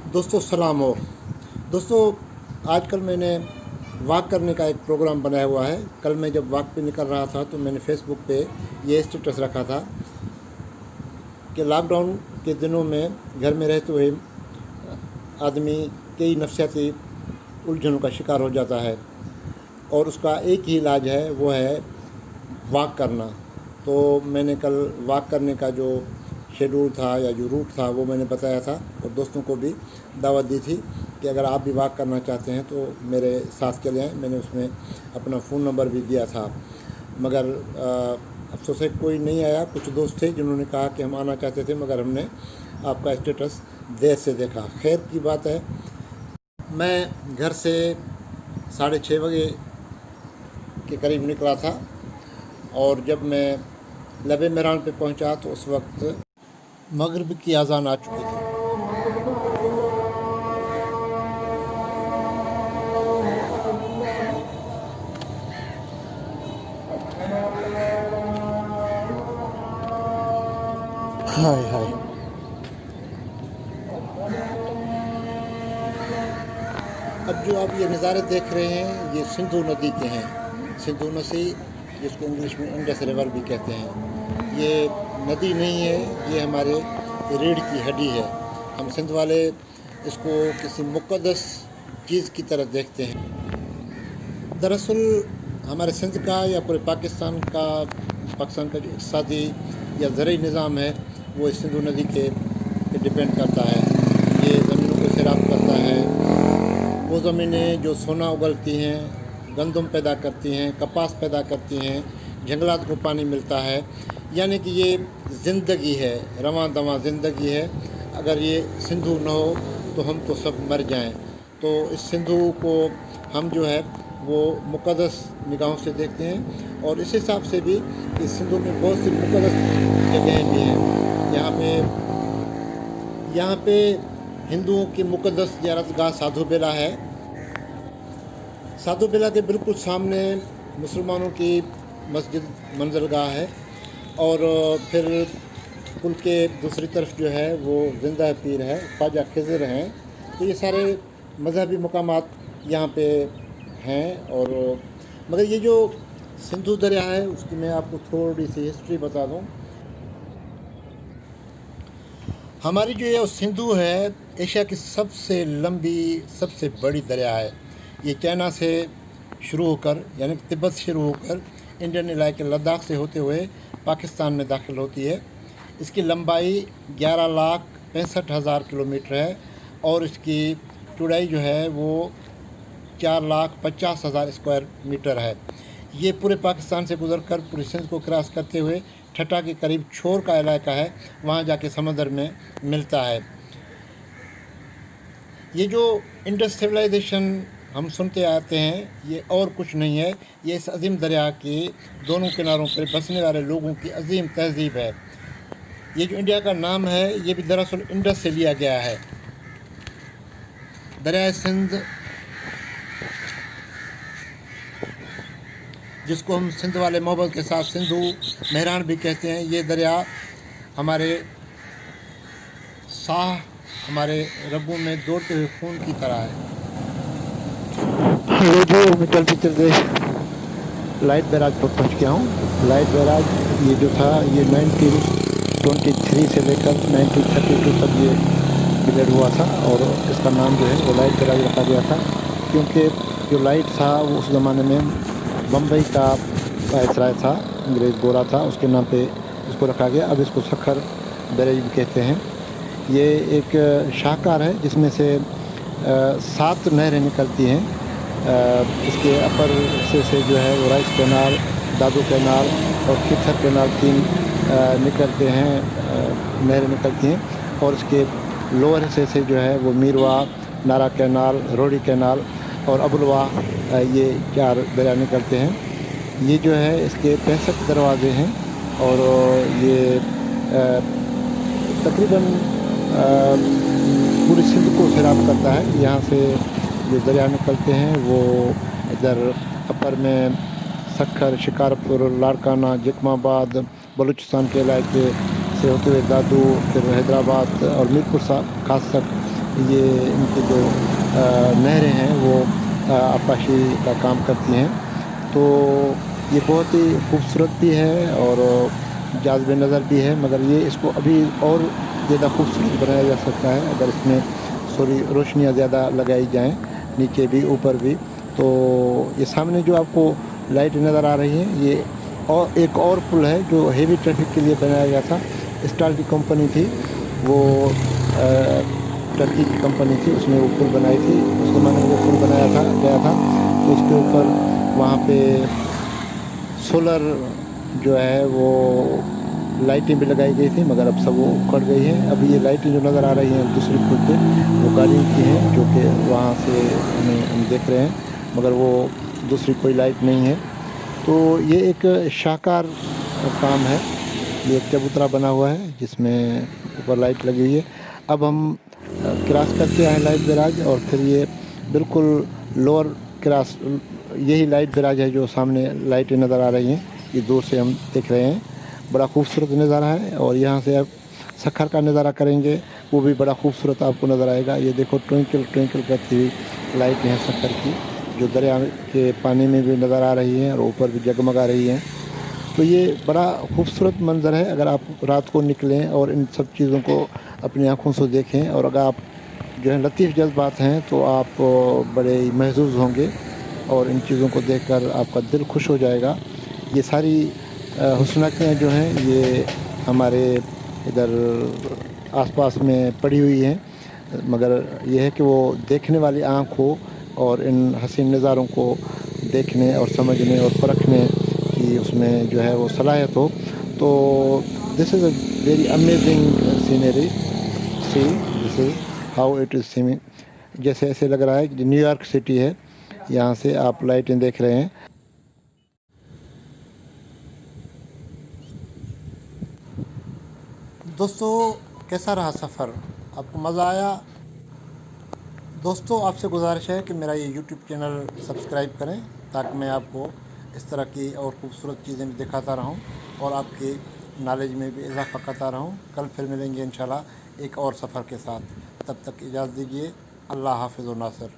दोस्तों सलाम हो। दोस्तों आजकल मैंने वॉक करने का एक प्रोग्राम बनाया हुआ है। कल मैं जब वॉक पे निकल रहा था तो मैंने फेसबुक पे ये स्टेटस रखा था कि लॉकडाउन के दिनों में घर में रहते हुए आदमी कई नफसियाती उलझनों का शिकार हो जाता है और उसका एक ही इलाज है, वो है वॉक करना। तो मैंने कल वॉक करने का जो शेड्यूल था या जो रूट था वो मैंने बताया था और दोस्तों को भी दावत दी थी कि अगर आप भी वॉक करना चाहते हैं तो मेरे साथ चले आएँ। मैंने उसमें अपना फ़ोन नंबर भी दिया था, मगर अफसोस है कोई नहीं आया। कुछ दोस्त थे जिन्होंने कहा कि हम आना चाहते थे, मगर हमने आपका स्टेटस देर से देखा। खैर की बात है, मैं घर से 6:30 बजे के करीब निकला था और जब मैं लबे मैरान पे पहुंचा तो उस वक्त मगरिब की अज़ान आ चुकी थी। हाय हाय। अब जो आप ये नज़ारे देख रहे हैं ये सिंधु नदी के हैं। सिंधु नदी, जिसको इंग्लिश में इंडस रिवर भी कहते हैं, ये नदी नहीं है, ये हमारे रीढ़ की हड्डी है। हम सिंध वाले इसको किसी मुक़द्दस चीज़ की तरह देखते हैं। दरअसल हमारे सिंध का या पूरे पाकिस्तान का जो इक़्तिसादी या ज़रई निज़ाम है वो इस सिंधु नदी पे डिपेंड करता है। ये ज़मीनों को सैराब करता है। वो ज़मीनें जो सोना उगलती हैं, गंदम पैदा करती हैं, कपास पैदा करती हैं, जंगलात को पानी मिलता है, यानी कि ये ज़िंदगी है, रवां दवां ज़िंदगी है। अगर ये सिंधु न हो तो हम तो सब मर जाएं। तो इस सिंधु को हम जो है वो मुक़द्दस निगाहों से देखते हैं और इस हिसाब से भी इस सिंधु में बहुत सी मुक़द्दस जगहें भी हैं। यहाँ पे हिंदुओं की मुक़द्दस ज़ियारतगाह साधु बेला है। साधु बेला के बिल्कुल सामने मुसलमानों की मस्जिद मंजरगाह है और फिर पुल के दूसरी तरफ जो है वो जिंदा पीर है, ख्वाजा खिज़र हैं। तो ये सारे मजहबी मकामात यहाँ पे हैं। और मगर ये जो सिंधु दरिया है उसकी मैं आपको थोड़ी सी हिस्ट्री बता दूँ। हमारी जो ये सिंधु है एशिया की सबसे लंबी, सबसे बड़ी दरिया है। ये चाइना से शुरू होकर, यानी तिब्बत से शुरू होकर इंडियन इलाके लद्दाख से होते हुए पाकिस्तान में दाखिल होती है। इसकी लंबाई 11,65,000 किलोमीटर है और इसकी चौड़ाई जो है वो 4,50,000 स्क्वायर मीटर है। ये पूरे पाकिस्तान से गुजरकर पूरे सिंध को क्रॉस करते हुए ठट्टा के करीब छोर का इलाका है, वहाँ जाके समंदर में मिलता है। ये जो इंडस सिविलाइजेशन हम सुनते आते हैं ये और कुछ नहीं है, ये इस अजीम दरिया के दोनों किनारों पर बसने वाले लोगों की अजीम तहजीब है। ये जो इंडिया का नाम है ये भी दरअसल इंडस से लिया गया है। दरिया सिंध, जिसको हम सिंध वाले मोहब्बत के साथ सिंधु मेहरान भी कहते हैं, ये दरिया हमारे साह, हमारे रगों में दौड़ते हुए खून की तरह है। हेलो जी, मैं चलती चलते लाइट बैराज पर पहुंच गया हूँ। लाइट बैराज ये जो था ये 1923 से लेकर 1932 तक ये बिल्ड हुआ था और इसका नाम जो है वो लाइट बैराज रखा गया था, क्योंकि जो लाइट था वो उस ज़माने में बम्बई का वायसराय था, अंग्रेज़ गोरा था, उसके नाम पे इसको रखा गया। अब इसको सखर बैराज भी कहते हैं। ये एक शाहकार है जिसमें से 7 नहरें निकलती हैं। इसके अपर से जो है वो राइस कैनाल, दादू कैनाल और खिथर कैनाल 3 निकलते हैं, नहरें निकलती हैं। और इसके लोअर हिस्से से जो है वो मीरवा, नारा कैनाल, रोडी कैनाल और अबुलवा, ये 4 दरिया निकलते हैं। ये जो है इसके 65 दरवाज़े हैं और ये तकरीबन पूरी सिंध को सैराब करता है। यहाँ से जो दरिया निकलते हैं वो इधर अपर में सखर, शिकारपुर, लाड़काना, जकमाबाद, बलूचिस्तान के इलाके से होते हुए दादू, फिर हैदराबाद और मीरपुर खास तक ये इनके जो नहरें हैं वो आपाशी का काम करती हैं। तो ये बहुत ही खूबसूरत भी है और जाज़िब नज़र भी है, मगर ये इसको अभी और ज़्यादा खूबसूरत बनाया जा सकता है अगर इसमें थोड़ी रोशनियाँ ज़्यादा लगाई जाएँ, नीचे भी ऊपर भी। तो ये सामने जो आपको लाइट नज़र आ रही है, ये और एक और पुल है जो हेवी ट्रैफिक के लिए बनाया गया था। स्टार की कंपनी थी वो, टर्की की कंपनी थी, उसने वो पुल बनाई थी। उस ज़माने में वो पुल बनाया था गया था, तो उसके ऊपर वहाँ पे सोलर जो है वो लाइटें भी लगाई गई थी, मगर अब सब वो उखड़ गई हैं। अभी ये लाइटें जो नज़र आ रही हैं दूसरी पुल पे, वो गाड़ियों की हैं जो कि वहाँ से हम देख रहे हैं, मगर वो दूसरी कोई लाइट नहीं है। तो ये एक शाहकार काम है। ये एक चबूतरा बना हुआ है जिसमें ऊपर लाइट लगी हुई है। अब हम क्रॉस करके आए लाइट बैराज, और फिर ये बिल्कुल लोअर क्रॉस, यही लाइट बैराज है जो सामने लाइटें नज़र आ रही हैं, ये दूर से हम देख रहे हैं। बड़ा खूबसूरत नज़ारा है। और यहाँ से आप सखर का नज़ारा करेंगे, वो भी बड़ा खूबसूरत आपको नज़र आएगा। ये देखो ट्विंकल ट्विंकल करती हुई लाइट हैं सखर की, जो दरिया के पानी में भी नज़र आ रही हैं और ऊपर भी जगमगा रही हैं। तो ये बड़ा खूबसूरत मंज़र है। अगर आप रात को निकलें और इन सब चीज़ों को अपनी आँखों से देखें, और अगर आप जो है लतीफ़ जज़्बात हैं, तो आप बड़े ही महज़ूज़ होंगे और इन चीज़ों को देखकर आपका दिल खुश हो जाएगा। ये सारी हुस्नकियाँ जो हैं ये हमारे इधर आस-पास में पड़ी हुई हैं, मगर ये है कि वो देखने वाली आँख हो और इन हसीन नज़ारों को देखने और समझने और परखने की उसमें जो है वो सलाहियत हो। तो this is a very amazing scenery. See this is how it is seeming. जैसे ऐसे लग रहा है कि न्यूयॉर्क सिटी है, यहाँ से आप लाइटें देख रहे हैं। दोस्तों, कैसा रहा सफ़र? आपको मज़ा आया? दोस्तों, आपसे गुजारिश है कि मेरा ये यूट्यूब चैनल सब्सक्राइब करें, ताकि मैं आपको इस तरह की और खूबसूरत चीज़ें भी दिखाता रहूं और आपके नॉलेज में भी इजाफ़ा करता रहूं। कल फिर मिलेंगे इंशाल्लाह एक और सफ़र के साथ। तब तक इजाज़त दीजिए। अल्लाह हाफ़िज़ व नासिर।